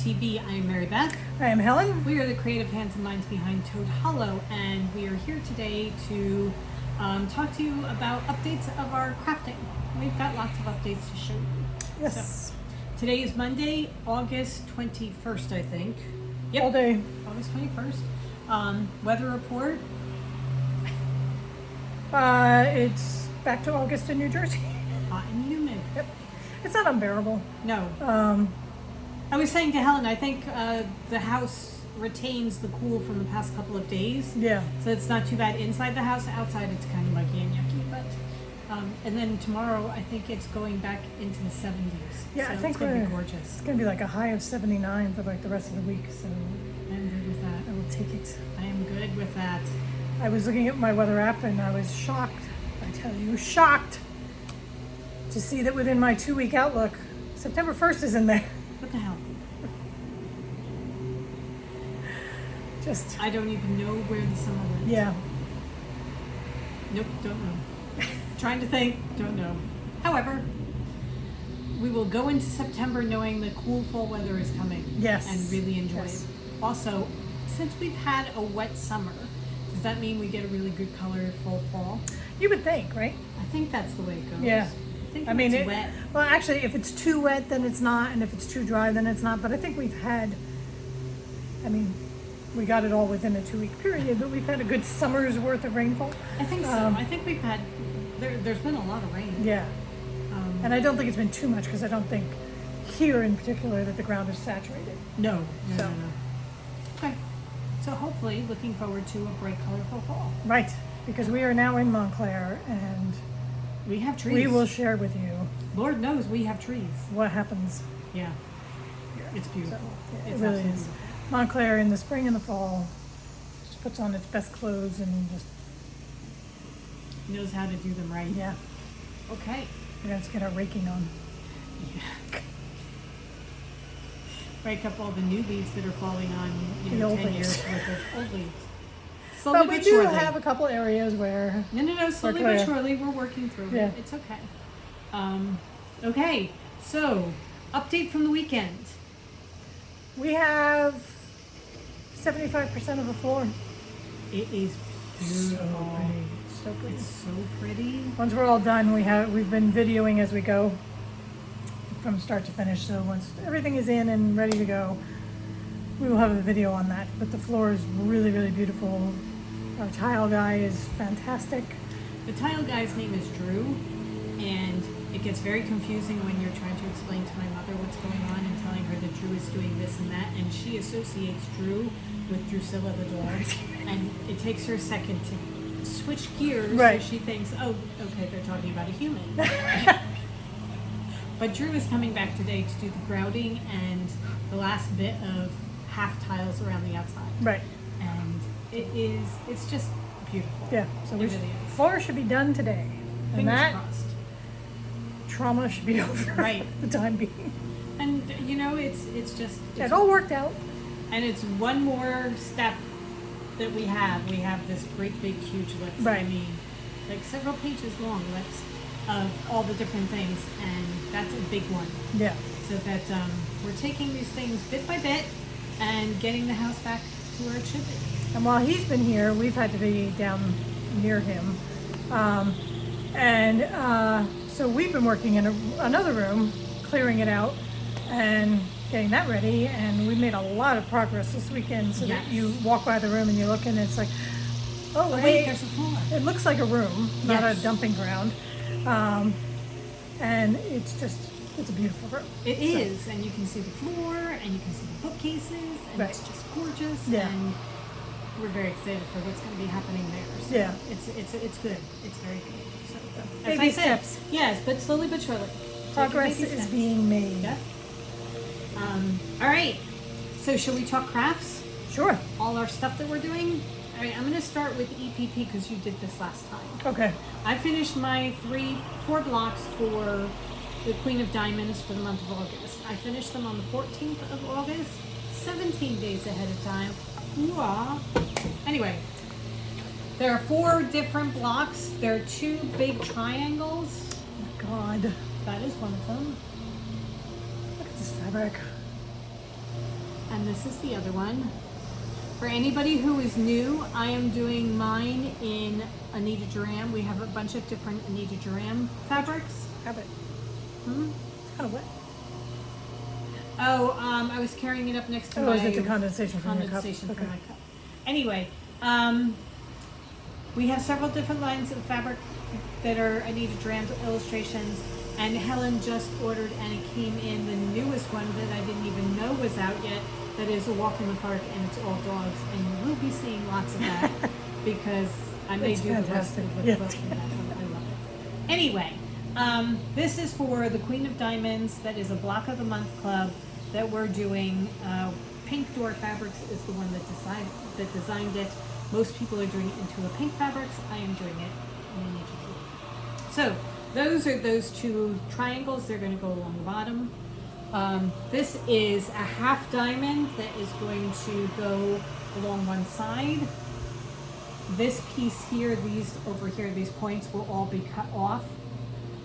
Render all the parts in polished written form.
TV. I am Mary Beth. I am Helen. We are the creative hands and minds behind Toad Hollow, and we are here today to talk to you about updates of our crafting. We've got lots of updates to show you. Yes. So, today is Monday, August 21st, I think. Yep. All day. August 21st. Weather report. It's back to August in New Jersey. Hot and humid. Yep. It's not unbearable. No. I was saying to Helen, I think the house retains the cool from the past couple of days. Yeah. So it's not too bad inside the house. Outside it's kind of muggy and yucky. But and then tomorrow I think it's going back into the 70s. Yeah, so I think it's gonna be it's gorgeous. going to be like a high of 79 for like the rest of the week. So I'm good with that. I will take it. I am good with that. I was looking at my weather app and I was shocked. I tell you, shocked to see that within my 2-week outlook, September 1st is in there. What the hell? Just I don't even know where the summer went. yeah. Nope, don't know. Trying to think, don't know. However, we will go into September knowing the cool fall weather is coming. Yes. And really enjoy Yes. it. Also, since we've had a wet summer, does that mean we get a really good colorful fall? You would think, right? I think that's the way it goes. Yeah. I think I mean, it's wet. well, actually, if it's too wet, then it's not, and if it's too dry, then it's not. But I think we've had, I mean, we got it all within a 2-week period, but we've had a good summer's worth of rainfall. I think so. I think we've had, there's been a lot of rain. Yeah, and I don't think it's been too much because I don't think here in particular that the ground is saturated. No. So. No. Okay. So hopefully, looking forward to a bright, colorful fall. Right, because we are now in Montclair, and We have trees. we will share with you Lord knows we have trees. what happens. Yeah. It's beautiful. Yeah, It's it really absolutely is. beautiful. Montclair in the spring and the fall just puts on its best clothes and just, Knows how to do them right. yeah, Okay. we're going to get our raking on. Yeah. Rake up all the new leaves that are falling on, The know, old 10 leaves. years worth of old leaves. Slowly But we but do surely. have a couple areas where, No. Slowly clear. but surely, we're working through Yeah. it. It's okay. Okay. So, update from the weekend. we have 75% of the floor. It is beautiful. So pretty. It's so pretty. Once we're all done, we've been videoing as we go from start to finish. So once everything is in and ready to go, we will have a video on that. But the floor is really, really beautiful. Our tile guy is fantastic. The tile guy's name is Drew, and it gets very confusing when you're trying to explain to my mother what's going on and telling her that Drew is doing this and that, and she associates Drew with Drusilla the dog, and it takes her a second to switch gears. Right. So she thinks, oh, okay, they're talking about a human. But Drew is coming back today to do the grouting and the last bit of half tiles around the outside. Right. And it's just beautiful. Yeah. So It we really is. floor should be done today. And Fingers that crossed. trauma should be over Right. for the time being. And you know, it's just Yeah, it all worked out. and it's one more step that we have. We have this great big huge list. Right. I mean, like several pages long list of all the different things, and that's a big one. Yeah. So that we're taking these things bit by bit and getting the house back to where it should be. And while he's been here, we've had to be down near him. So we've been working in another room, clearing it out and getting that ready. And we made a lot of progress this weekend so that Yes. you walk by the room and you look and it's like, oh, Wait, wait, there's a floor. it looks like a room, not Yes. a dumping ground. And it's a beautiful room. It is, and you can see the floor, and you can see the bookcases, and Right. it's just gorgeous. Yeah. And we're very excited for what's going to be happening there. So Yeah. it's good. It's very good. So, as Baby I said, steps. yes, but slowly but surely. Take your Progress baby is steps. being made. Yeah. All right. So, shall we talk crafts? Sure. All our stuff that we're doing. All right. I'm going to start with EPP because you did this last time. Okay. I finished my 4 blocks for the Queen of Diamonds for the month of August. I finished them on the 14th of August, 17 days ahead of time. Ooh-ah. Anyway, there are 4 different blocks. There are 2 big triangles. Oh my God. That is one of them. Look at this fabric. And this is the other one. For anybody who is new, I am doing mine in Anita Duran. We have a bunch of different Anita Duran fabrics. Have it. Hmm? It's kind of wet. Oh, I was carrying it up next to Oh, my is it the condensation from your cup? condensation from Okay. my cup. Anyway, we have several different lines of fabric that are Anita Duran illustrations, and Helen just ordered, and it came in the newest one that I didn't even know was out yet. That is a walk in the park, and it's all dogs, and you will be seeing lots of that because I may It's do the rest fantastic. of the Yeah. book in that one. I love it. Anyway, this is for the Queen of Diamonds. That is a Block of the Month club that we're doing. Pink Door Fabrics is the one that designed it. Most people are doing it into a pink fabrics. I am doing it in a nature blue. So those are those two triangles. They're going to go along the bottom. This is a half diamond that is going to go along one side. This piece here, these over here, these points will all be cut off,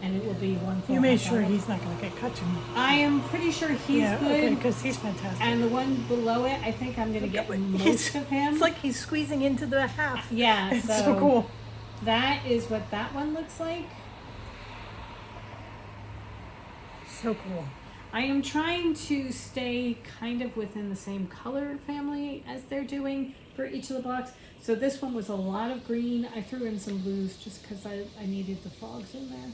and it will be one full You made half sure diamond. he's not going to get cut too much. I am pretty sure he's Yeah, good. okay, because he's fantastic. And the one below it, I think I'm going to get most of him. It's like he's squeezing into the half. Yeah, It's so cool. That is what that one looks like. So cool. I am trying to stay kind of within the same color family as they're doing for each of the blocks. So this one was a lot of green. I threw in some blues just because I needed the frogs in there.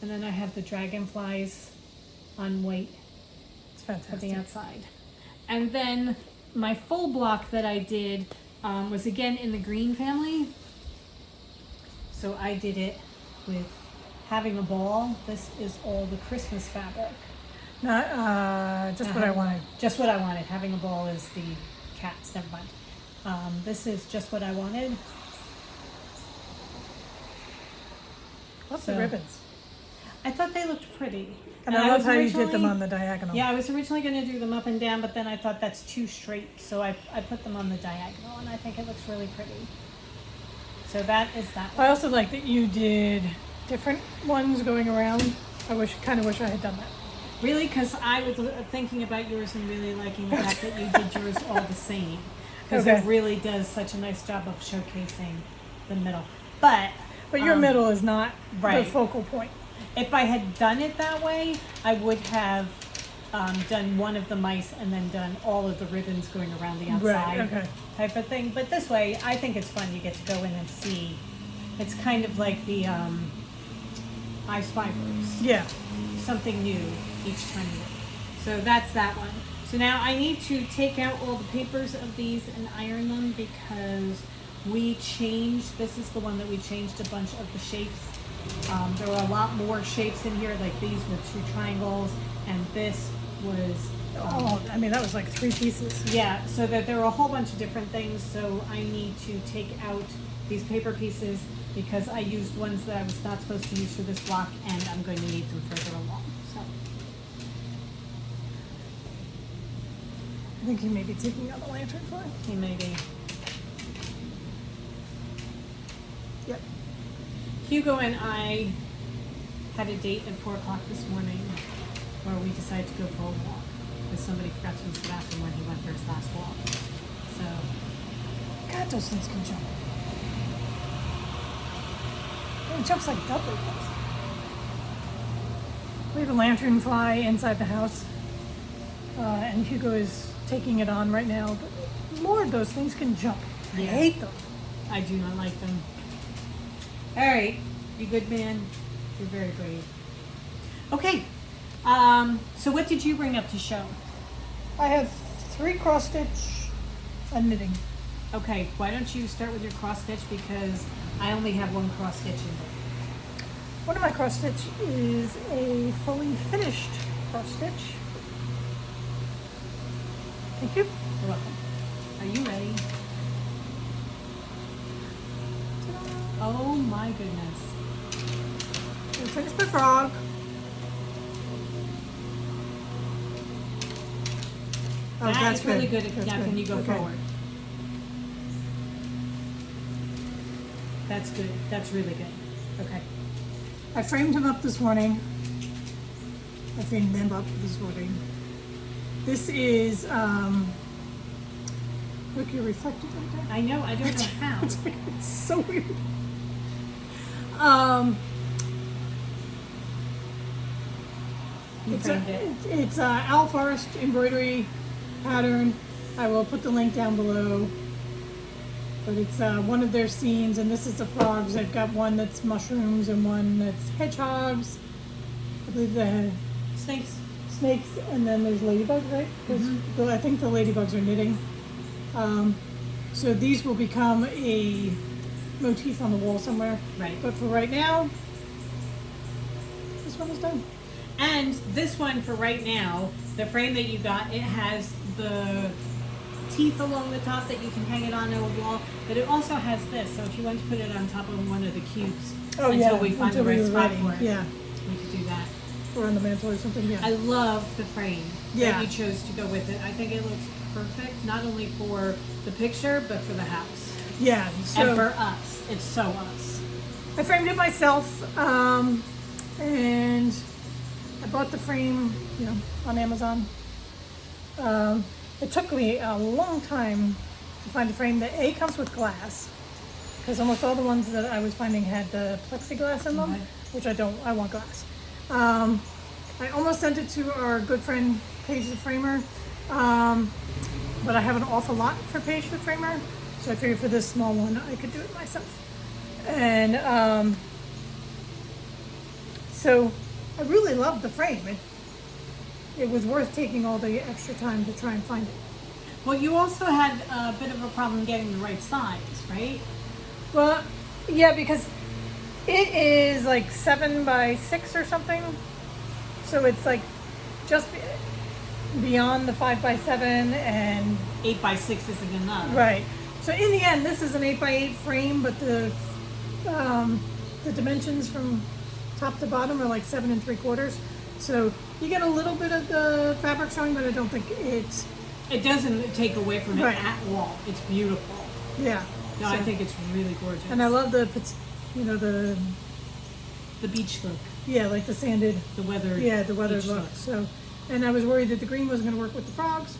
And then I have the dragonflies on white It's for fantastic. the outside. And then my full block that I did was again in the green family. So I did it with Having a Ball. This is all the Christmas fabric. Not, just what I wanted. Just What I Wanted. Having a Ball is the cats, never mind. This is Just What I Wanted. Love So- the ribbons. I thought they looked pretty. And I love was how you did them originally- on the diagonal. Yeah, I was originally going to do them up and down, but then I thought that's too straight, so I put them on the diagonal, and I think it looks really pretty. So that is that one. I also like that you did different ones going around. I kind of wish I had done that. Really, because I was thinking about yours and really liking the fact that you did yours all the same. Because Okay. it really does such a nice job of showcasing the middle. But But your middle is not right. the focal point. if I had done it that way, I would have done one of the mice and then done all of the ribbons going around the outside okay. type of thing. But this way, I think it's fun. You get to go in and see. It's kind of like the I Spy Groups. Yeah. Something new each time you look. So that's that one. So now I need to take out all the papers of these and iron them because we changed, this is the one that we changed a bunch of the shapes. There were a lot more shapes in here, like these were 2 triangles and this was, Oh, I mean, that was like 3 pieces. yeah, so that there were a whole bunch of different things. So I need to take out these paper pieces because I used ones that I was not supposed to use for this block and I'm going to need them further along. So. I think he may be taking out the lantern fly. He may be. Yep. Hugo and I had a date at 4 o'clock this morning where we decided to go for a walk because somebody forgot to use the bathroom when he went for his last walk. So, God, those things can jump. It jumps like double. We have a lantern fly inside the house, and Hugo is taking it on right now. But Lord, those things can jump. I Yeah. hate them. I do not like them. All right, you good man. You're very brave. Okay, so what did you bring up to show? I have 3 cross stitch and knitting. Okay, why don't you start with your cross stitch because I only have 1 cross stitch in there. One of my cross stitch is a fully finished cross stitch. Thank you. You're welcome. Are you ready? Oh my goodness. I finished my frog. Oh, That's really good. That's Now good. can you go Okay. forward? That's good. That's really good. Okay. I framed him up this morning. I framed them up this morning. This is, look, you're reflected right there. I know, I don't know how. It's so weird. You framed it. It's Owl Forest embroidery pattern. I will put the link down below. But it's one of their scenes, and this is the frogs. I've got one that's mushrooms and one that's hedgehogs. I believe the Snakes. snakes, and then there's ladybugs, right? Because I think the ladybugs are knitting. So these will become a motif on the wall somewhere. Right. But for right now, this one is done. And this one for right now, the frame that you got, it has the teeth along the top that you can hang it on a wall, but it also has this, so if you want to put it on top of one of the cubes until we find the right spot for it, yeah, we could do that. or on the mantle or something. Yeah, I love the frame Yeah. that you chose to go with it. I think it looks perfect, not only for the picture, but for the house. yeah. So And for us. It's so us. I framed it myself, and I bought the frame, on Amazon. It took me a long time to find a frame that comes with glass, because almost all the ones that I was finding had the plexiglass in them, Okay. which I don't. I want glass. I almost sent it to our good friend Paige the Framer, but I have an awful lot for Paige the Framer, so I figured for this small one I could do it myself. And so I really loved the frame. It was worth taking all the extra time to try and find it. Well, you also had a bit of a problem getting the right size, right? Well, yeah, because it is like 7 by 6 or something. So it's like just beyond the 5 by 7 and 8 by 6 isn't enough. right. So in the end, this is an 8 by 8 frame, but the dimensions from top to bottom are like 7 3/4. So you get a little bit of the fabric showing, but I don't think it's It doesn't take away from it Right. at all. It's beautiful. yeah. No, I So- think it's really gorgeous. and I love the the beach look, like the sanded. the weathered. Yeah, the weathered beach look. So, and I was worried that the green wasn't going to work with the frogs,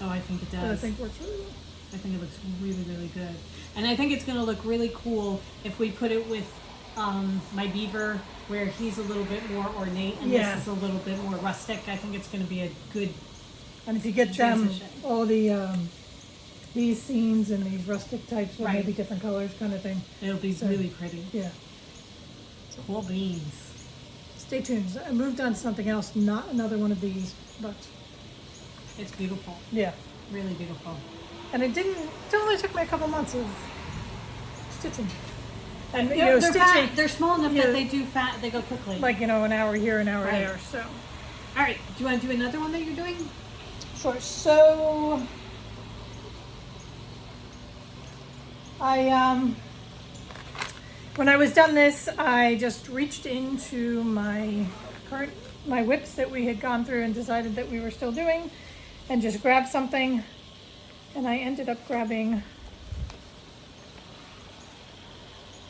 Oh, I think it does. but I think it works really well. I think it looks really, really good. And I think it's going to look really cool if we put it with my beaver, where he's a little bit more ornate and Yeah. this is a little bit more rustic. I think it's going to be a good. And if you get them, Transition. all the these scenes and these rustic types with Right. maybe different colors kind of thing. It'll be So- really pretty. Yeah. Cool beans. Stay tuned. I moved on to something else, not another one of these, but It's beautiful. yeah. Really beautiful. And it only took me a couple months of stitching. And They're stitching fat. They're small enough Yeah. that they do fat. They go quickly. like an hour here, an hour Right. there. So All right. Do you want to do another one that you're doing? sure. So I when I was done this, I just reached into my whips that we had gone through and decided that we were still doing, and just grabbed something, and I ended up grabbing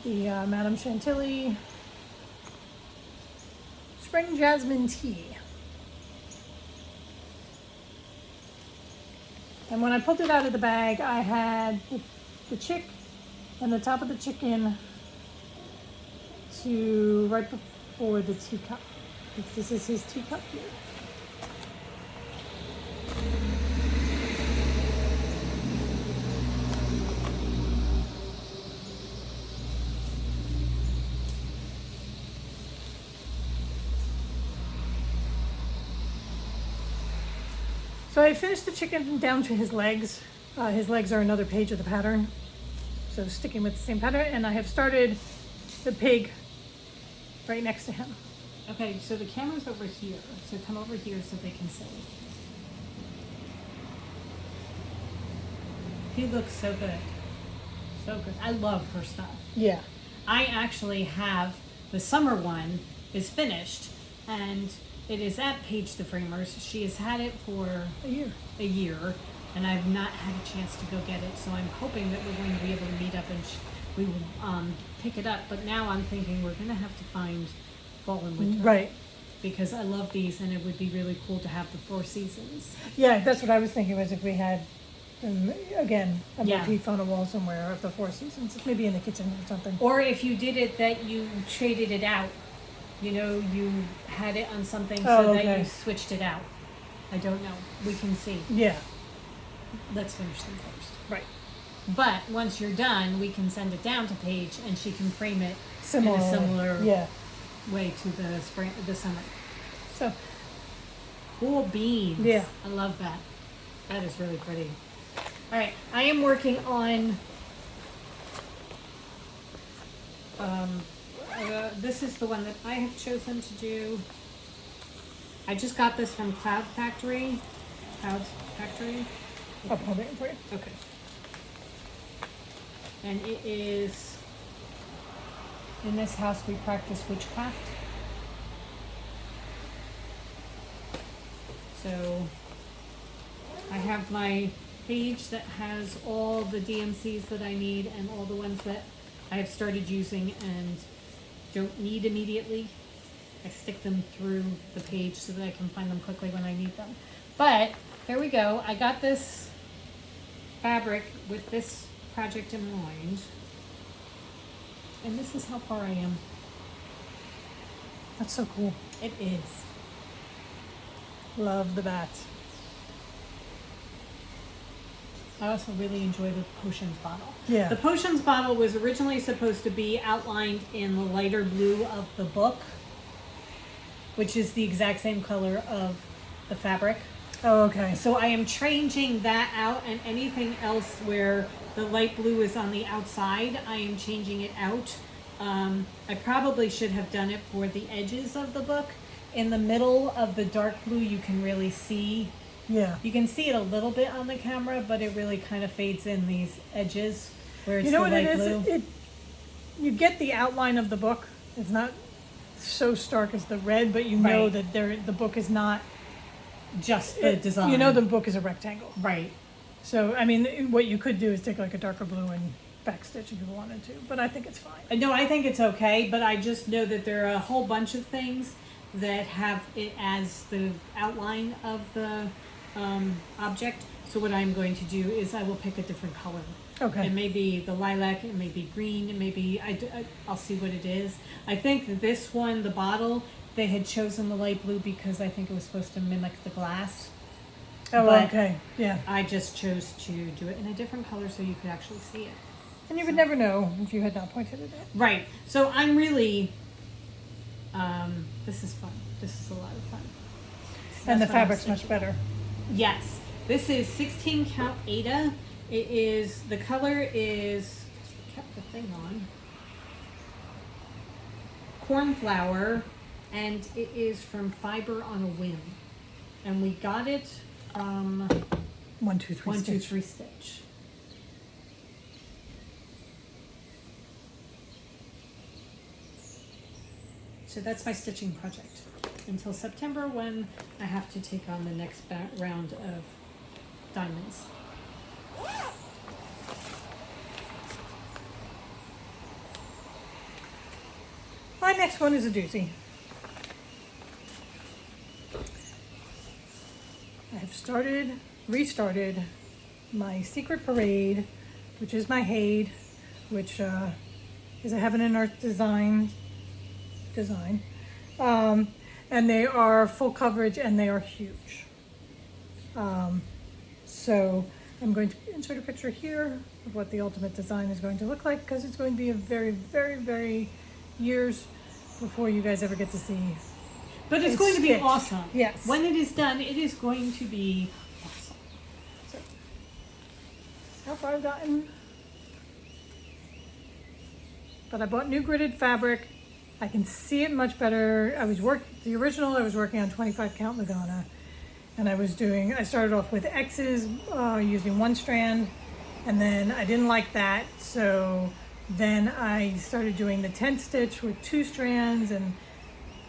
the Madame Chantilly Spring Jasmine Tea. And when I pulled it out of the bag, I had the chick and the top of the chicken to right before the teacup. This is his teacup here. So I finished the chicken down to his legs. His legs are another page of the pattern. So sticking with the same pattern, and I have started the pig right next to him. Okay. So the camera's over here. So come over here so they can see. He looks so good. So good. I love her stuff. Yeah. I actually have the summer one is finished, and it is at Paige the Framers. She has had it for A year. a year, and I've not had a chance to go get it. So I'm hoping that we're going to be able to meet up and we will pick it up. But now I'm thinking we're going to have to find fall and winter. Right. because I love these and it would be really cool to have the 4 seasons. Yeah, that's what I was thinking, was if we had, again, a Yeah. motif on a wall somewhere of the 4 seasons, maybe in the kitchen or something. Or if you did it that you traded it out, you know, you had it on something so Oh, that okay. you switched it out. I don't know. We can see. Yeah, Let's finish them first. right. But once you're done, we can send it down to Paige and she can frame it Similar. in a similar Yeah. way to the summer. So, Cool beans. Yeah. I love that. That is really pretty. All right, I am working on. This is the one that I have chosen to do. I just got this from Cloud Factory. Cloud Factory. I'll put it in for you. Okay. And it is. In this house, we practice witchcraft. So I have my page that has all the DMCs that I need and all the ones that I have started using and don't need immediately. I stick them through the page so that I can find them quickly when I need them. But here we go. I got this fabric with this project in mind. And this is how far I am. That's so cool. It is. Love the bats. I also really enjoy the potions bottle. Yeah. The potions bottle was originally supposed to be outlined in the lighter blue of the book, which is the exact same color of the fabric. Oh, okay. So I am changing that out, and anything else where the light blue is on the outside, I am changing it out. I probably should have done it for the edges of the book. In the middle of the dark blue, you can really see. Yeah. You can see it a little bit on the camera, but it really kind of fades in these edges where it's You know the what it light is? blue. You get the outline of the book. It's not so stark as the red, but you know Right. that the book is not Just the design. You know the book is a rectangle. Right. So, I mean, what you could do is take like a darker blue and backstitch if you wanted to, but I think it's fine. No, I think it's okay, but I just know that there are a whole bunch of things that have it as the outline of the object. So what I'm going to do is I will pick a different color. Okay. It may be the lilac, it may be green, it may be, I'll see what it is. I think this one, the bottle, they had chosen the light blue because I think it was supposed to mimic the glass. Oh, But okay. Yeah. I just chose to do it in a different color so you could actually see it. And you would never know if you had not pointed it out. Right. So I'm really, this is fun. This is a lot of fun. So And the that's what I'm fabric's much sticking better. with. Yes. This is 16 count Ada. It is, the color is, kept the thing on, cornflower, and it is from Fiber on a Whim. And we got it from 1, 2, 3. 1, 2, stitch. 3 Stitch. So that's my stitching project until September, when I have to take on the next round of diamonds. My next one is a doozy. I have restarted my Secret Parade, which is my Haid, which is a Heaven and Earth design. And they are full coverage and they are huge. So I'm going to insert a picture here of what the ultimate design is going to look like, because it's going to be a very, very, very years before you guys ever get to see. But it's It's going to be stitched. awesome. Yes. When it is done, it is going to be awesome. So, how far I've gotten. But I bought new gridded fabric. I can see it much better. I was working on 25 count Lagana. And I started off with X's using 1 strand. And then I didn't like that. So then I started doing the 10 stitch with 2 strands, and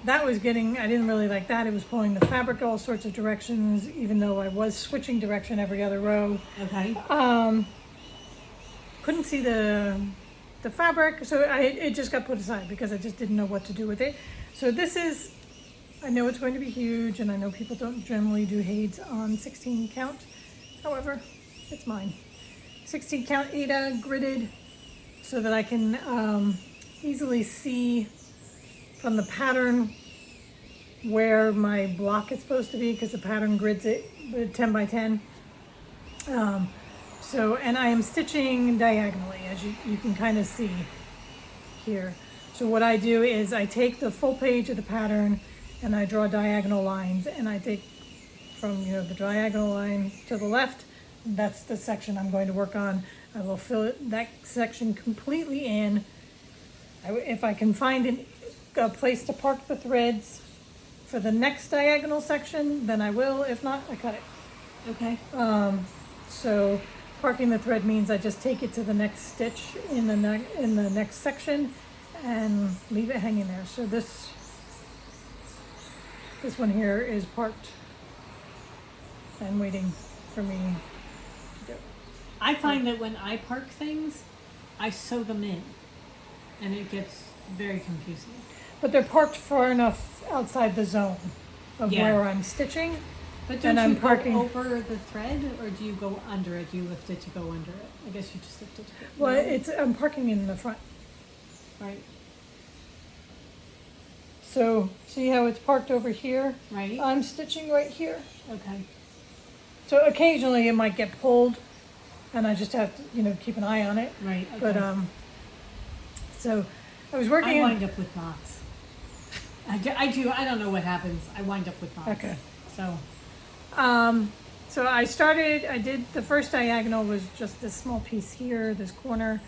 that was I didn't really like that. It was pulling the fabric all sorts of directions, even though I was switching direction every other row. Okay. Couldn't see the fabric, so it just got put aside because I just didn't know what to do with it. So this is I know it's going to be huge, and I know people don't generally do heids on 16 count. However, it's mine. 16 count Ada gridded so that I can easily see from the pattern where my block is supposed to be, because the pattern grids it with 10 by 10. And I am stitching diagonally, as you can kind of see here. So what I do is I take the full page of the pattern and I draw diagonal lines, and I take from the diagonal line to the left. That's the section I'm going to work on. I will fill that section completely in. If I can find a place to park the threads for the next diagonal section, then I will. If not, I cut it. Okay. So parking the thread means I just take it to the next stitch in the next section and leave it hanging there. So this one here is parked and waiting for me to go. I find that when I park things, I sew them in, and it gets very confusing. But they're parked far enough outside the zone of Yeah. where I'm stitching. But don't And you I'm parking. go over the thread, or do you go under it? Do you lift it to go under it? I guess you just lift it to go. Well, I'm parking in the front. Right. So see how it's parked over here? Right. I'm stitching right here. Okay. So occasionally it might get pulled, and I just have to, keep an eye on it. Right. Okay. But so I was working. I wind up with knots. I do. I don't know what happens. I wind up with knots. Okay. So. So I did the first diagonal was just this small piece here, this corner.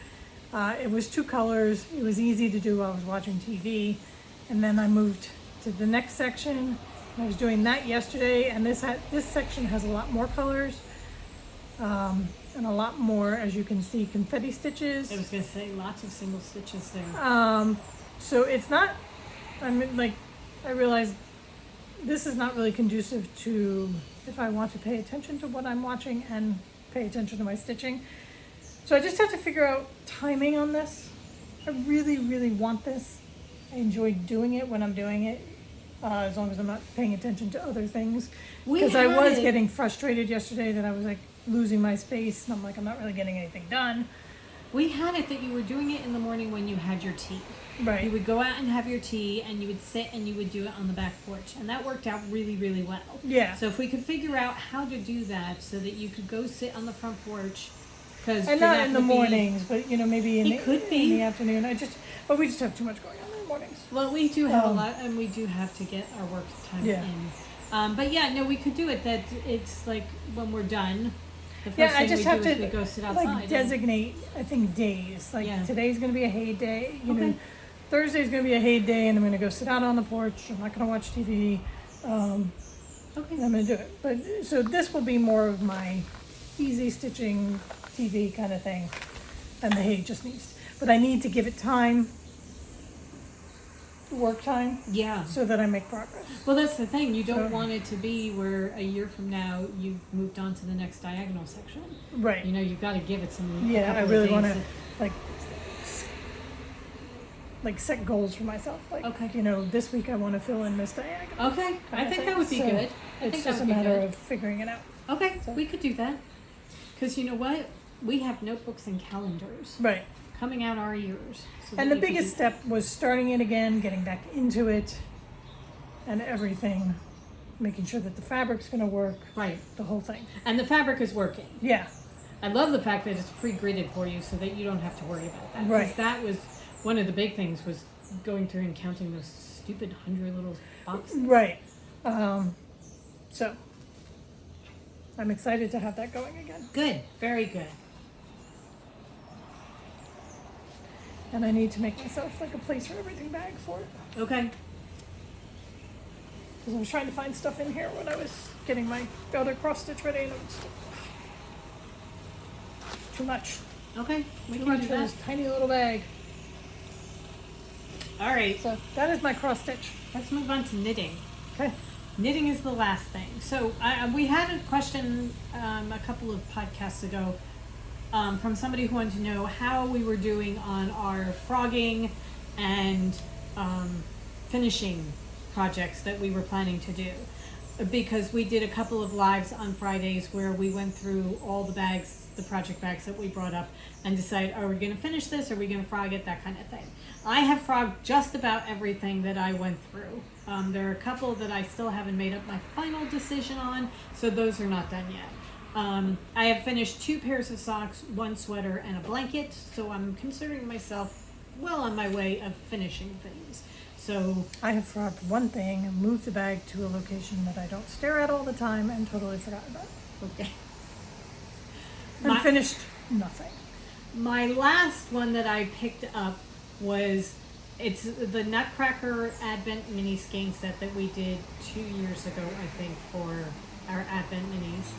It was 2 colors. It was easy to do while I was watching TV. And then I moved to the next section. I was doing that yesterday, and this section has a lot more colors. And a lot more, as you can see, confetti stitches. I was going to say lots of single stitches there. So it's not, I realize this is not really conducive to if I want to pay attention to what I'm watching and pay attention to my stitching. So I just have to figure out timing on this. I really, really want this. I enjoy doing it when I'm doing it, as long as I'm not paying attention to other things. Because I was getting frustrated yesterday that I was losing my space, and I'm not really getting anything done. We had it that you were doing it in the morning when you had your tea. Right. You would go out and have your tea, and you would sit and you would do it on the back porch, and that worked out really, really well. Yeah. So if we could figure out how to do that so that you could go sit on the front porch, and not in the mornings, but maybe in the afternoon. But we just have too much going on in the mornings. Well, we do have a lot, and we do have to get our work time in. But yeah, no, we could do it. That it's when we're done. The first I just have to we go sit outside designate. I think days. Today's going to be a hay day. Okay. Thursday's going to be a hay day, and I'm going to go sit out on the porch. I'm not going to watch TV. Okay. I'm going to do it. But so this will be more of my easy stitching TV kind of thing, and the hay just needs. But I need to give it time, work time. Yeah. So that I make progress. Well, that's the thing. You don't want it to be where a year from now you've moved on to the next diagonal section. Right. You've got to give it some. Yeah, I really want to set goals for myself. Okay. This week I want to fill in this diagonal. Okay. I think that would be good. It's just a matter of figuring it out. Okay. So. We could do that. Because you know what? We have notebooks and calendars. Right. Coming out our ears. So and the biggest step was starting it again, getting back into it, and everything. Making sure that the fabric's going to work. Right. The whole thing. And the fabric is working. Yeah. I love the fact that it's pre-gridded for you so that you don't have to worry about that. Right. Because that was one of the big things, was going through and counting those stupid 100 little boxes. Right. So I'm excited to have that going again. Good. Very good. And I need to make myself a place for everything bag for it. Okay. Because I was trying to find stuff in here when I was getting my other cross stitch ready, and it was too much. Okay. We Too can much do for that. this tiny little bag. All right. So that is my cross stitch. Let's move on to knitting. Okay. Knitting is the last thing. So we had a question a couple of podcasts ago from somebody who wanted to know how we were doing on our frogging and finishing projects that we were planning to do, because we did a couple of lives on Fridays where we went through all the bags, the project bags that we brought up, and decided, are we going to finish this, are we going to frog it, that kind of thing. I have frogged just about everything that I went through. There are a couple that I still haven't made up my final decision on, so those are not done yet. I have finished 2 pairs of socks, 1 sweater, and a blanket, so I'm considering myself well on my way of finishing things. So I have frogged one thing, moved the bag to a location that I don't stare at all the time, and totally forgot about it. okay. And finished nothing. My last one that I picked up was, it's the Nutcracker Advent mini skein set that we did 2 years ago, I think, for our Advent minis.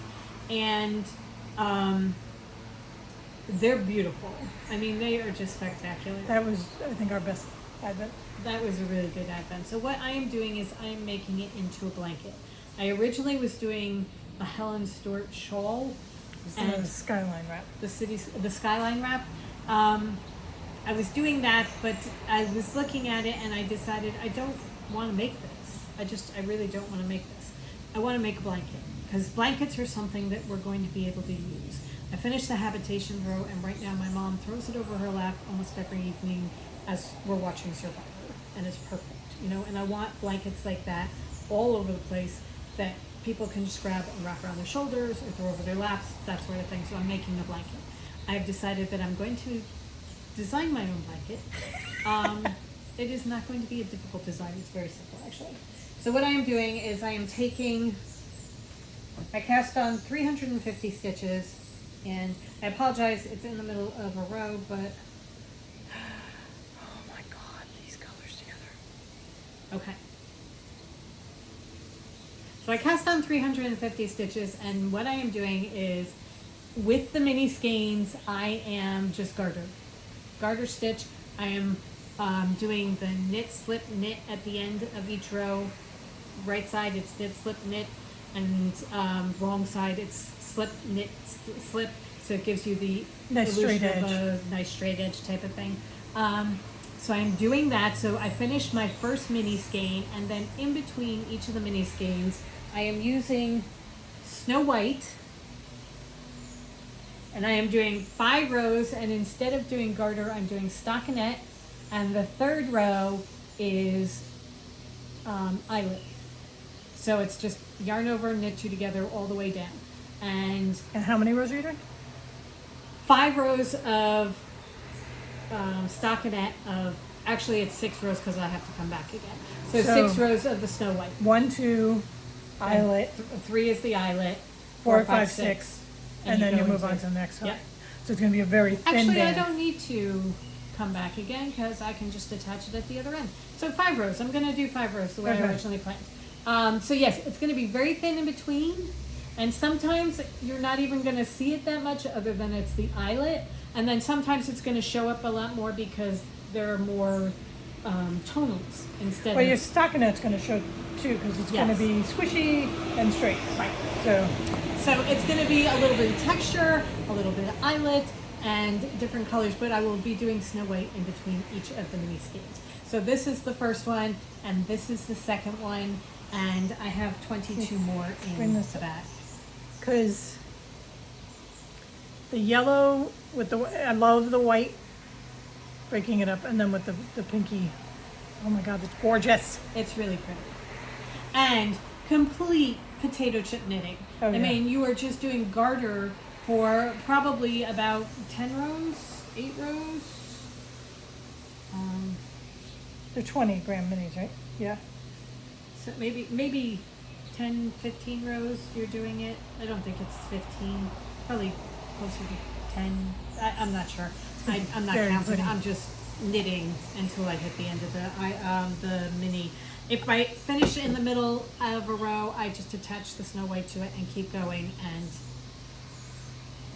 And they're beautiful. I mean, they are just spectacular. That was, I think, our best Advent. That was a really good Advent. So what I am doing is I am making it into a blanket. I originally was doing a Helen Stewart shawl. And the skyline wrap. The skyline wrap. I was doing that, but I was looking at it and I decided I don't want to make this. I really don't want to make this. I want to make a blanket, because blankets are something that we're going to be able to use. I finished the habitation row, and right now my mom throws it over her lap almost every evening as we're watching Survivor, and it's perfect, you know. And I want blankets like that all over the place that people can just grab and wrap around their shoulders or throw over their laps, that sort of thing. So I'm making a blanket. I have decided that I'm going to design my own blanket. It is not going to be a difficult design. It's very simple, actually. So what I am doing is I cast on 350 stitches, and I apologize, it's in the middle of a row, but Oh my God, these colors together. okay. So I cast on 350 stitches, and what I am doing is, with the mini skeins, I am just garter stitch. I am doing the knit, slip, knit at the end of each row. Right side it's knit, slip, knit, and wrong side it's slip, knit, slip. So it gives you the Nice illusion straight of edge. a nice straight edge type of thing. So I'm doing that. So I finished my first mini skein, and then in between each of the mini skeins, I am using Snow White, and I am doing 5 rows, and instead of doing garter, I'm doing stockinette, and the 3rd row is eyelet. So it's just yarn over, knit 2 together all the way down. And And how many rows are you doing? 5 rows of stockinette of, actually it's 6 rows because I have to come back again. So 6 rows of the Snow White. 1, 2, eyelet, 3 is the eyelet. 4, 5, 6, and then you go move into- on to the next one. Yep. So it's going to be a very thin Actually, I band. don't need to come back again because I can just attach it at the other end. So 5 rows. I'm going to do 5 rows the way Okay. I originally planned. So yes, it's going to be very thin in between, and sometimes you're not even going to see it that much other than it's the eyelet, and then sometimes it's going to show up a lot more because there are more tonals instead Well, your of... stockinette's going to show too, because it's going Yes. to be squishy and straight. Right. So So it's going to be a little bit of texture, a little bit of eyelet, and different colors, but I will be doing Snow White in between each of the mini skeins. So this is the first one, and this is the second one, and I have 22 more Bring in this the up. back. because the yellow with the, I love the white, breaking it up, and then with the pinky, oh my God, it's gorgeous. It's really pretty. And complete potato chip knitting. Oh, I yeah. mean, you are just doing garter for probably about 10 rows, 8 rows. They're 20 gram minis, right? Yeah. So maybe 10, 15 rows you're doing it. I don't think it's 15. Probably closer to 10. I'm not sure. I'm not Very counting. pretty. I'm just knitting until I hit the end of the mini. If I finish in the middle of a row, I just attach the Snow White to it and keep going and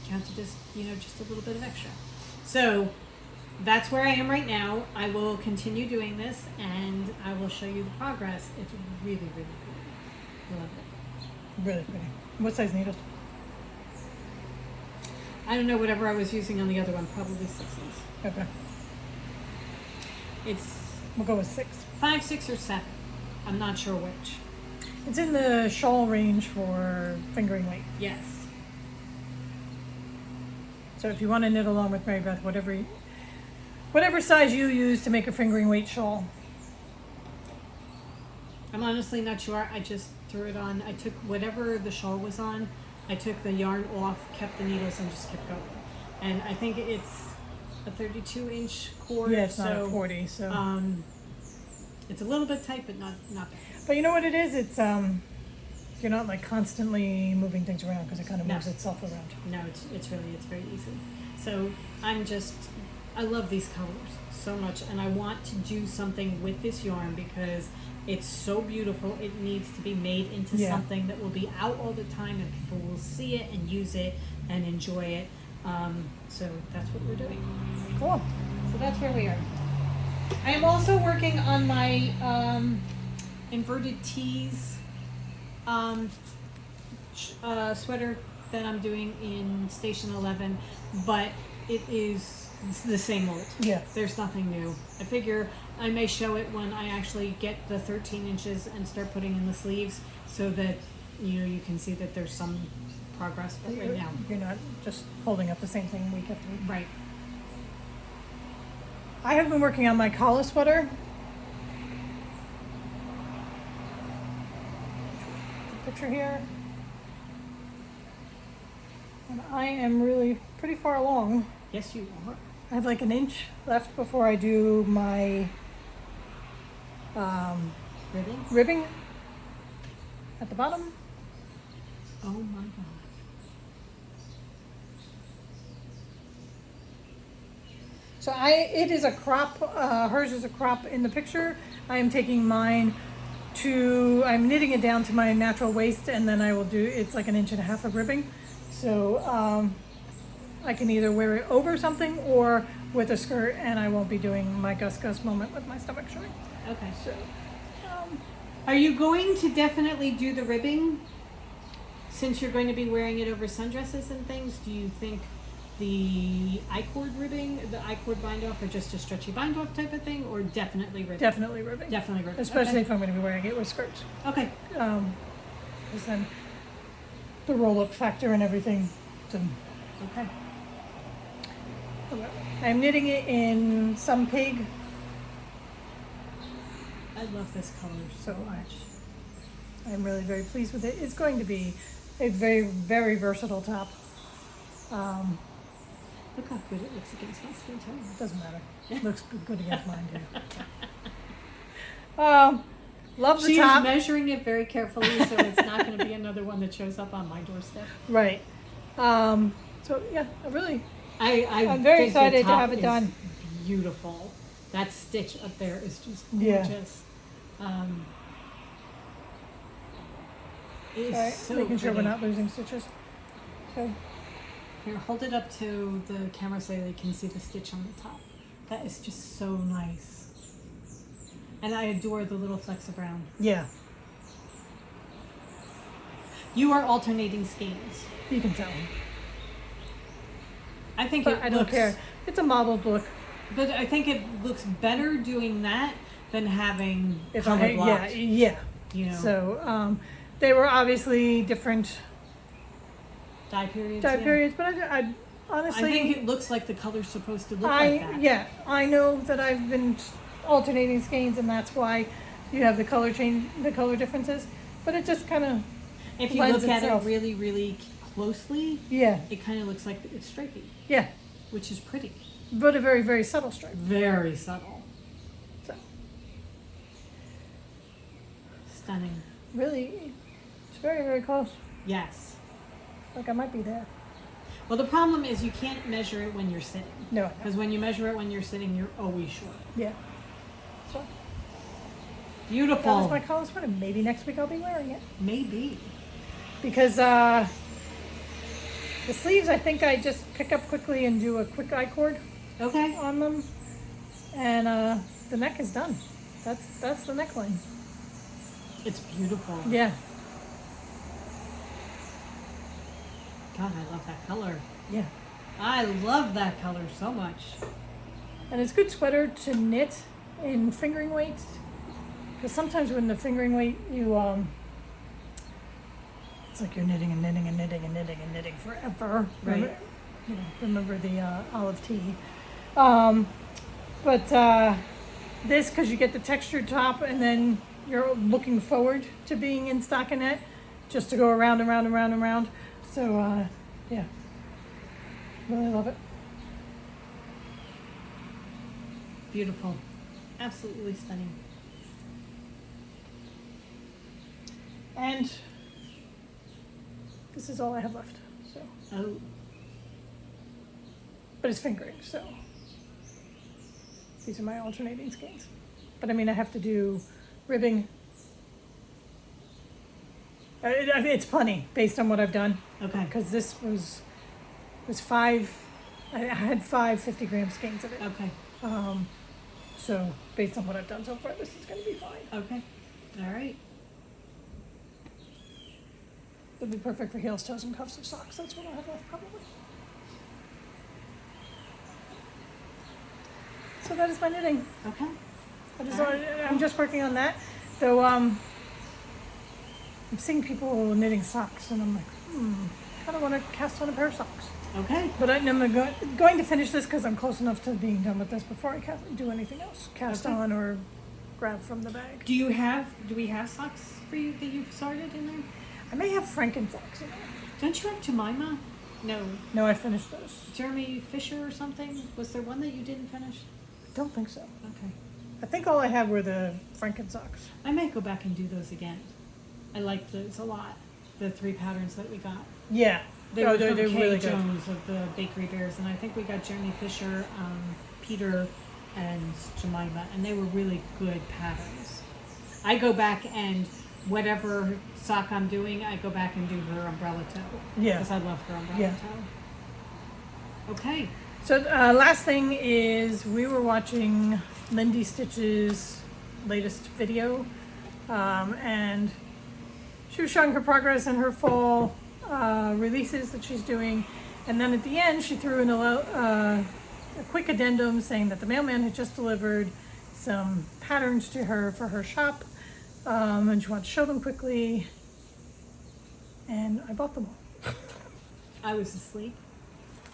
count to just a little bit of extra. So that's where I am right now. I will continue doing this and I will show you the progress. It's really, really pretty. I love it. Really pretty. What size needles? I don't know, whatever I was using on the other one, probably 6s. Okay. It's We'll go with 6. 5, 6, or 7. I'm not sure which. It's in the shawl range for fingering weight. Yes. So if you want to knit along with Mary Beth, whatever size you use to make a fingering weight shawl. I'm honestly not sure. I just threw it on. I took whatever the shawl was on. I took the yarn off, kept the needles, and just kept going. And I think it's a 32-inch cord. Yeah, it's not a 40, so. It's a little bit tight, but not bad. But you know what it is? It's you're not like constantly moving things around because it kind of moves itself around. No, it's very easy. So I love these colors so much, and I want to do something with this yarn because it's so beautiful. It needs to be made into something that will be out all the time and people will see it and use it and enjoy it. So that's what we're doing. Cool. So that's where we are. I am also working on my inverted tees sweater that I'm doing in Station 11, but it's the same old. Yeah. There's nothing new. I figure I may show it when I actually get the 13 inches and start putting in the sleeves so that you can see that there's some progress, but right now you're not just holding up the same thing week after week. Right. I have been working on my collar sweater. The picture here. And I am really pretty far along. Yes, you are. I have like an inch left before I do my ribbing at the bottom. Oh my God. So it is a crop, hers is a crop in the picture. I am taking mine I'm knitting it down to my natural waist, and then I will it's like 1.5 inches of ribbing. So I can either wear it over something or with a skirt, and I won't be doing my Gus Gus moment with my stomach showing. Okay. So, are you going to definitely do the ribbing? Since you're going to be wearing it over sundresses and things, do you think the I-cord ribbing, the I-cord bind off, or just a stretchy bind off type of thing, or definitely ribbing? Definitely ribbing. Definitely ribbing. Especially if I'm going to be wearing it with skirts. Okay. Because then the roll-up factor and everything. Okay. I'm knitting it in some pig. I love this color so much. I'm really very pleased with it. It's going to be a very, very versatile top. Look how good it looks against my skin tone. Doesn't matter. It looks good against mine too. Love the she top. She is measuring it very carefully, so it's not going to be another one that shows up on my doorstep. Right. So yeah, I'm very think excited the to have it done. Beautiful. That stitch up there is just gorgeous. It is right, so making sure pretty. we're not losing stitches. So here, hold it up to the camera so they can see the stitch on the top. That is just so nice. And I adore the little flecks of brown. Yeah. You are alternating skeins. You can tell. I think I don't care. It's a modeled look. But I think it looks better doing that than having color blocked. Yeah. You know. So they were obviously different dye periods. But I honestly, I think it looks like the color's supposed to look like that. Yeah, I know that I've been alternating skeins, and that's why you have the color differences. But it just kind of if you look at it really, really closely, it kind of looks like it's stripy. Yeah, which is pretty. But a very, very subtle stripe. Very subtle. So stunning. Really, it's very, very close. Yes. Like I might be there. Well, the problem is you can't measure it when you're sitting. No. Because when you measure it when you're sitting, you're always short. Yeah. So. Beautiful. That was my collar sweater. Maybe next week I'll be wearing it. Maybe. Because the sleeves, I think I just pick up quickly and do a quick I-cord. Okay. On them. And the neck is done. That's the neckline. It's beautiful. Yeah. God, I love that color. Yeah. I love that color so much. And it's a good sweater to knit in fingering weights Because sometimes when the fingering weight, it's like you're knitting and knitting and knitting and knitting and knitting forever. Right. Remember the olive tea. But this, because you get the textured top and then you're looking forward to being in stockinette, just to go around and round and round and round. So, yeah, really love it. Beautiful. Absolutely stunning. And this is all I have left. So, Oh, but it's fingering, so these are my alternating skeins. But I mean, I have to do ribbing. It's plenty based on what I've done. okay. Because this was 5. I had 5 50-gram skeins of it. Okay. So based on what I've done so far, this is going to be fine. Okay. All right. It'll be perfect for heels, toes, and cuffs of socks. That's what I have left, probably. So that is my knitting. Okay. I'm just working on that. Though I'm seeing people knitting socks, and I'm like, kind of want to cast on a pair of socks. Okay. But I'm going to finish this because I'm close enough to being done with this before I do anything else. Cast Okay. on or grab from the bag. Do we have socks for you that you've started in there? I may have Franken socks in there. Don't you have Jemima? No. No, I finished those. Jeremy Fisher or something? Was there one that you didn't finish? I don't think so. Okay. I think all I had were the Franken socks. I might go back and do those again. I like those a lot. The 3 patterns that we got. Yeah. They're they're Kay really good. Jones of the Bakery Bears, and I think we got Jeremy Fisher, Peter, and Jemima, and they were really good patterns. I go back and whatever sock I'm doing, I go back and do her umbrella toe. Yeah. Because I love her umbrella Yeah. toe. Okay. So last thing is we were watching Lindy Stitch's latest video, and she was showing her progress in her fall releases that she's doing, and then at the end she threw in a quick addendum saying that the mailman had just delivered some patterns to her for her shop, and she wanted to show them quickly, and I bought them all. I was asleep.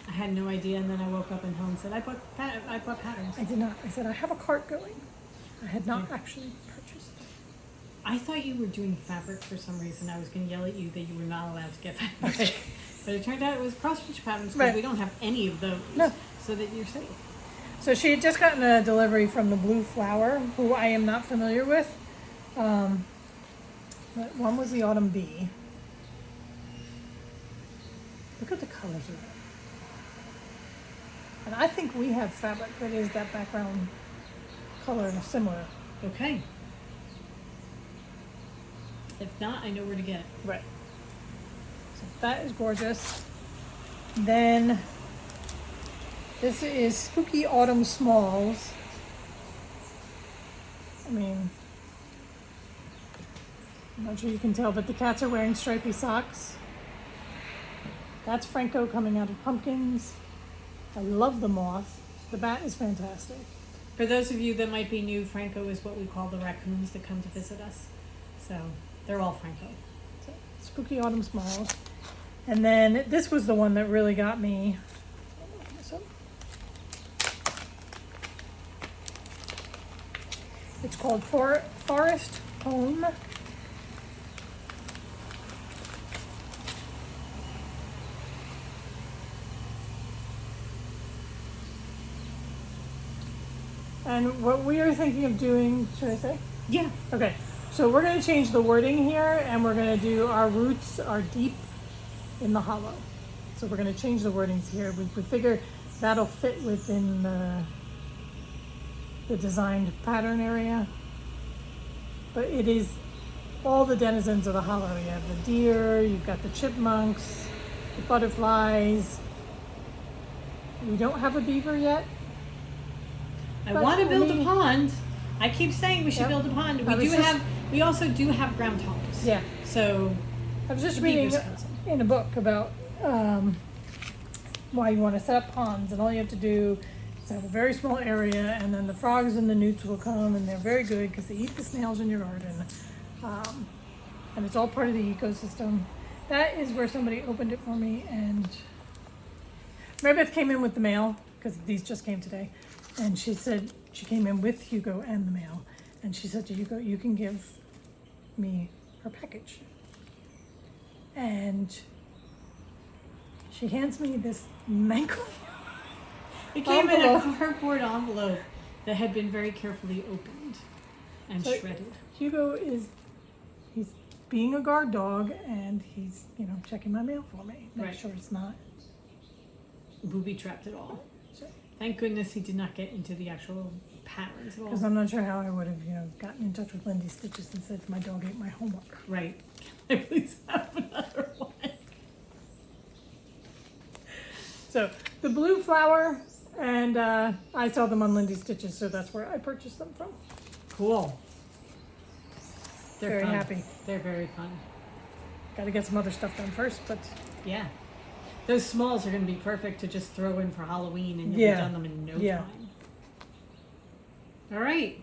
I had no idea, and then I woke up and Helen said, I bought patterns. I did not. I said I have a cart going. I had not actually purchased. I thought you were doing fabric for some reason. I was going to yell at you that you were not allowed to get fabric. But it turned out it was cross-stitch patterns because Right. we don't have any of those. No. So that you're safe. So she had just gotten a delivery from the Blue Flower, who I am not familiar with. But one was the Autumn Bee. Look at the colors of that. And I think we have fabric that is that background color similar. Okay. If not, I know where to get it. Right. So that is gorgeous. Then this is Spooky Autumn Smalls. I mean, I'm not sure you can tell, but the cats are wearing stripy socks. That's Franco coming out of pumpkins. I love the moth. The bat is fantastic. For those of you that might be new, Franco is what we call the raccoons that come to visit us. So they're all Franco. So, Spooky Autumn Smalls. And then this was the one that really got me. Open this up. It's called Forest Home. And what we are thinking of doing, should I say? Yeah. Okay, so we're going to change the wording here, and we're going to do our roots are deep in the hollow. So we're going to change the wordings here. We figure that'll fit within the designed pattern area. But it is all the denizens of the hollow. You have the deer, you've got the chipmunks, the butterflies. We don't have a beaver yet. I But, want to I build mean- a pond. I keep saying we should Yep. build a pond. I was just- We also do have groundhogs. Yeah. So I was just The reading Beavers Council. in a book about why you want to set up ponds, and all you have to do So a very small area, and then the frogs and the newts will come, and they're very good because they eat the snails in your garden. And it's all part of the ecosystem. That is where somebody opened it for me, and Mary Beth came in with the mail, because these just came today, and she said she came in with Hugo and the mail, and she said to Hugo, you can give me her package. And she hands me this mango. It came in a cardboard envelope that had been very carefully opened and shredded. Hugo he's being a guard dog, and he's, checking my mail for me. Make sure it's not booby trapped at all. So, thank goodness he did not get into the actual patterns at all. because I'm not sure how I would have, gotten in touch with Lindy Stitches and said my dog ate my homework. Right. Can I please have another one? So the blue flower, and I saw them on Lindy Stitches, so that's where I purchased them from. Cool. They're Very fun. happy. They're very fun. Got to get some other stuff done first, but Yeah. Those smalls are going to be perfect to just throw in for Halloween, and you'll be done them in no time. All right.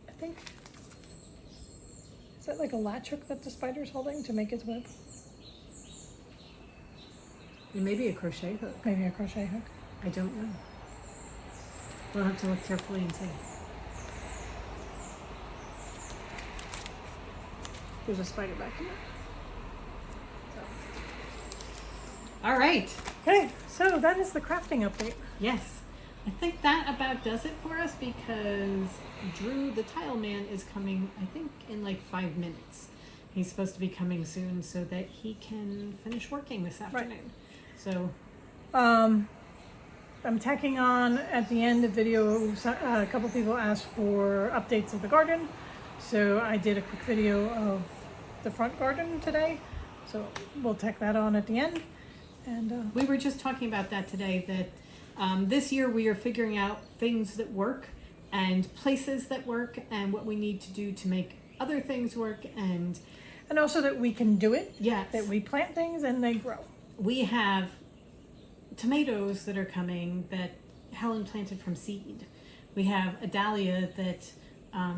I think, is that like a latch hook that the spider's holding to make its web? And maybe a crochet hook. Maybe a crochet hook. I don't know. We'll have to look carefully and see. There's a spider back here. All right. Okay, so that is the crafting update. Yes. I think that about does it for us, because Drew, the tile man, is coming, I think, in like 5 minutes. He's supposed to be coming soon so that he can finish working this afternoon. So, I'm tacking on at the end of the video. A couple people asked for updates of the garden, so I did a quick video of the front garden today. So we'll tack that on at the end. And we were just talking about that today, that this year we are figuring out things that work and places that work and what we need to do to make other things work, and also that we can do it. Yes. That we plant things and they grow. We have tomatoes that are coming that Helen planted from seed. We have a dahlia that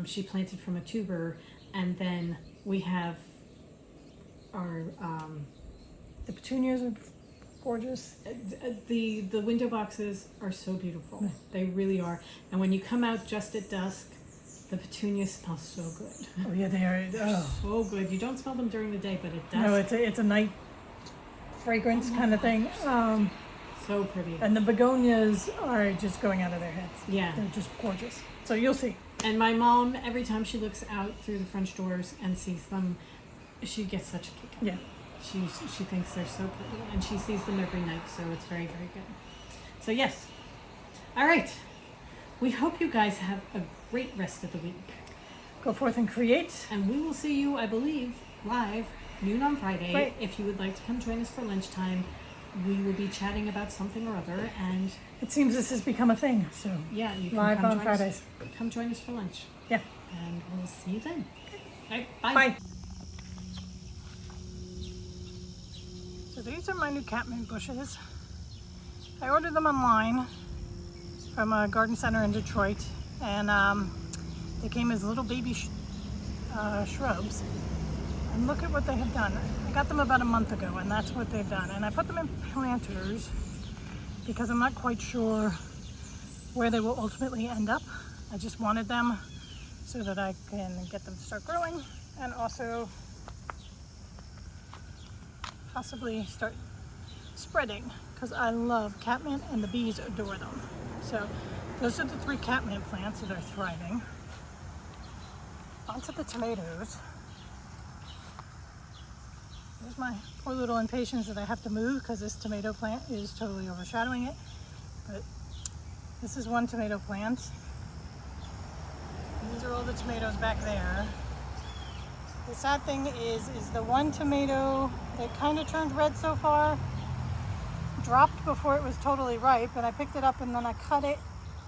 she planted from a tuber, and then we have our The petunias are gorgeous. the window boxes are so beautiful. They really are. And when you come out just at dusk, the petunias smell so good. Oh yeah, they are. Oh. So good. You don't smell them during the day, but at dusk. No, it's a night fragrance kind of thing. So pretty. And the begonias are just going out of their heads. Yeah. They're just gorgeous. So you'll see. And my mom, every time she looks out through the French doors and sees them, she gets such a kick out. Yeah. She thinks they're so pretty, and she sees them every night, so it's very, very good. So yes. All right. We hope you guys have a great rest of the week. Go forth and create. And we will see you, I believe, live noon on Friday. Right. If you would like to come join us for lunchtime, we will be chatting about something or other, and It seems this has become a thing. So yeah, you can live come on join Fridays. Come join us for lunch, Yeah. and we'll see you then. All right, bye. Bye. So these are my new catmint bushes. I ordered them online from a garden center in Detroit, and they came as little baby shrubs. And look at what they have done. I got them about a month ago, and that's what they've done. And I put them in planters because I'm not quite sure where they will ultimately end up. I just wanted them so that I can get them to start growing, and also possibly start spreading, because I love catmint and the bees adore them. So those are the 3 catmint plants that are thriving. Onto the tomatoes. There's my poor little impatiens that I have to move because this tomato plant is totally overshadowing it. But this is one tomato plant. These are all the tomatoes back there. The sad thing is the one tomato that kind of turned red so far dropped before it was totally ripe, and I picked it up and then I cut it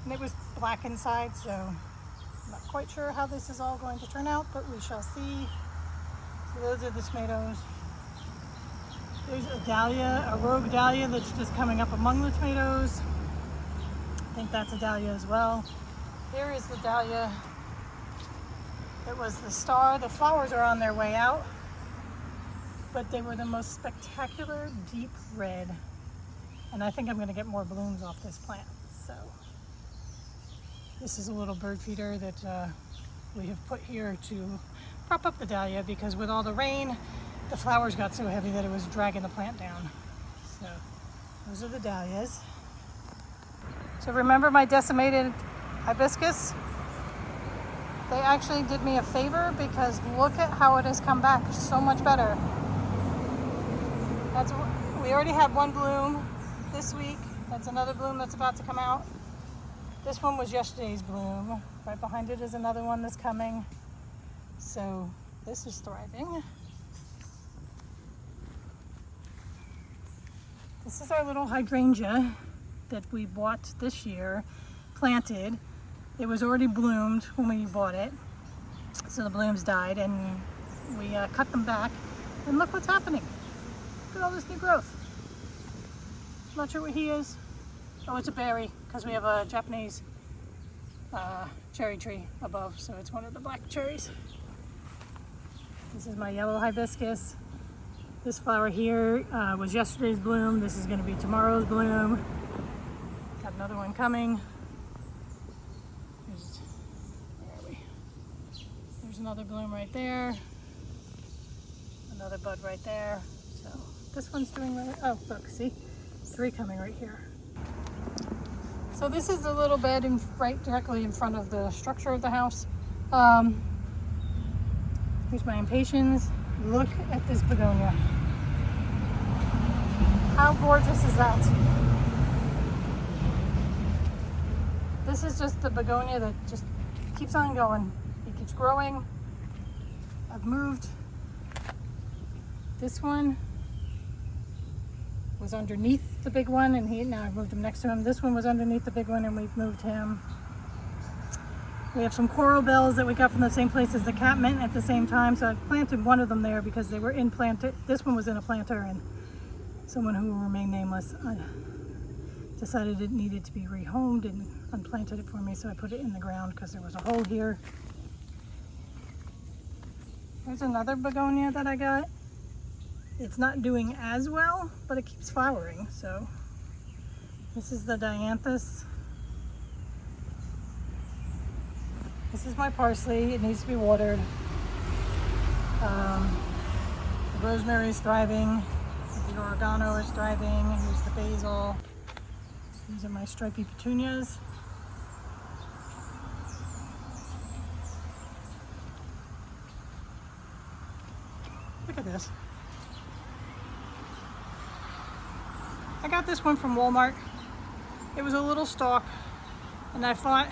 and it was black inside, so I'm not quite sure how this is all going to turn out, but we shall see. So those are the tomatoes. There's a dahlia, a rogue dahlia that's just coming up among the tomatoes. I think that's a dahlia as well. Here is the dahlia. It was the star. The flowers are on their way out, but they were the most spectacular deep red. And I think I'm going to get more blooms off this plant. So this is a little bird feeder that we have put here to prop up the dahlia, because with all the rain, the flowers got so heavy that it was dragging the plant down. So those are the dahlias. So remember my decimated hibiscus? They actually did me a favor, because look at how it has come back so much better. We already had one bloom this week. That's another bloom that's about to come out. This one was yesterday's bloom. Right behind it is another one that's coming. So this is thriving. This is our little hydrangea that we bought this year, planted. It was already bloomed when we bought it, so the blooms died, and we cut them back, and look what's happening. Look at all this new growth. Not sure what he is. Oh, it's a berry, because we have a Japanese cherry tree above, so it's one of the black cherries. This is my yellow hibiscus. This flower here was yesterday's bloom. This is going to be tomorrow's bloom. Got another one coming. Where are we? There's another bloom right there. Another bud right there. So this one's doing really, oh look, see? 3 coming right here. So this is the little bed right directly in front of the structure of the house. Here's my impatiens. Look at this begonia. How gorgeous is that? This is just the begonia that just keeps on going. It keeps growing. I've moved. This one was underneath the big one, and now I've moved him next to him. This one was underneath the big one, and we've moved him. We have some coral bells that we got from the same place as the catmint at the same time, so I've planted one of them there because they were in planter. This one was in a planter, and someone who will remain nameless decided it needed to be rehomed and unplanted it for me, so I put it in the ground because there was a hole here. There's another begonia that I got. It's not doing as well, but it keeps flowering. So this is the dianthus. This is my parsley. It needs to be watered. The rosemary is thriving. The oregano is thriving. Here's the basil. These are my stripy petunias. Look at this. I got this one from Walmart. It was a little stalk, and I thought,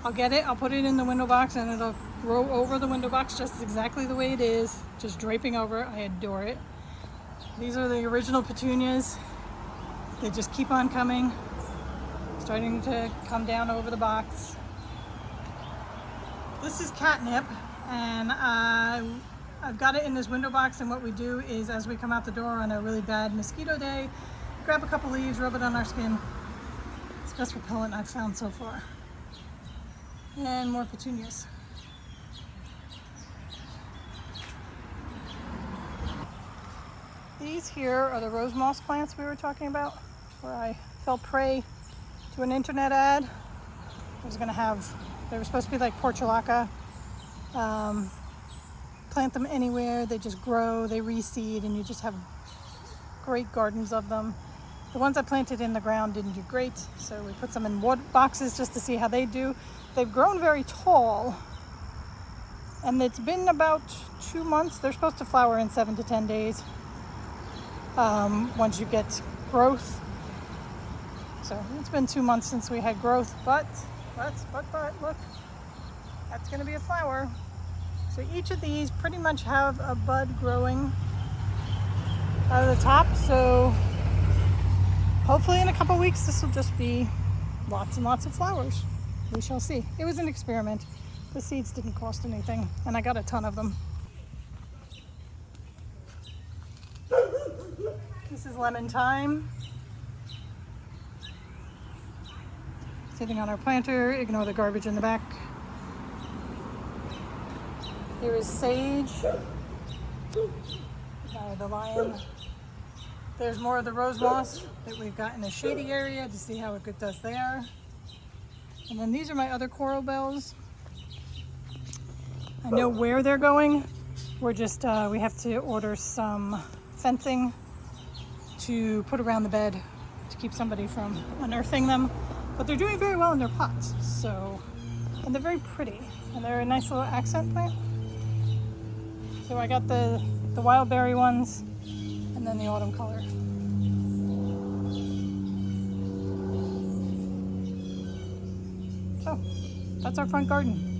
I'll get it, I'll put it in the window box, and it'll grow over the window box just exactly the way it is, just draping over. I adore it. These are the original petunias. They just keep on coming, starting to come down over the box. This is catnip, and I've got it in this window box, and what we do is, as we come out the door on a really bad mosquito day, grab a couple leaves, rub it on our skin. It's the best repellent I've found so far. And more petunias. These here are the rose moss plants we were talking about, where I fell prey to an internet ad. They were supposed to be like portulaca. Plant them anywhere, they just grow, they reseed, and you just have great gardens of them. The ones I planted in the ground didn't do great, so we put some in wood boxes just to see how they do. They've grown very tall, and it's been about 2 months. They're supposed to flower in 7 to 10 days once you get growth. So it's been 2 months since we had growth, but look, that's gonna be a flower. So each of these pretty much have a bud growing out of the top, so hopefully in a couple weeks this will just be lots and lots of flowers. We shall see. It was an experiment. The seeds didn't cost anything, and I got a ton of them. is lemon thyme. Sitting on our planter, ignore the garbage in the back. Here is sage. The lion. There's more of the rose moss that we've got in a shady area to see how it does there. And then these are my other coral bells. I know where they're going. We're just, we have to order some fencing to put around the bed to keep somebody from unearthing them. But they're doing very well in their pots, so, and they're very pretty. And they're a nice little accent plant. So I got the wild berry ones and then the autumn color. So that's our front garden.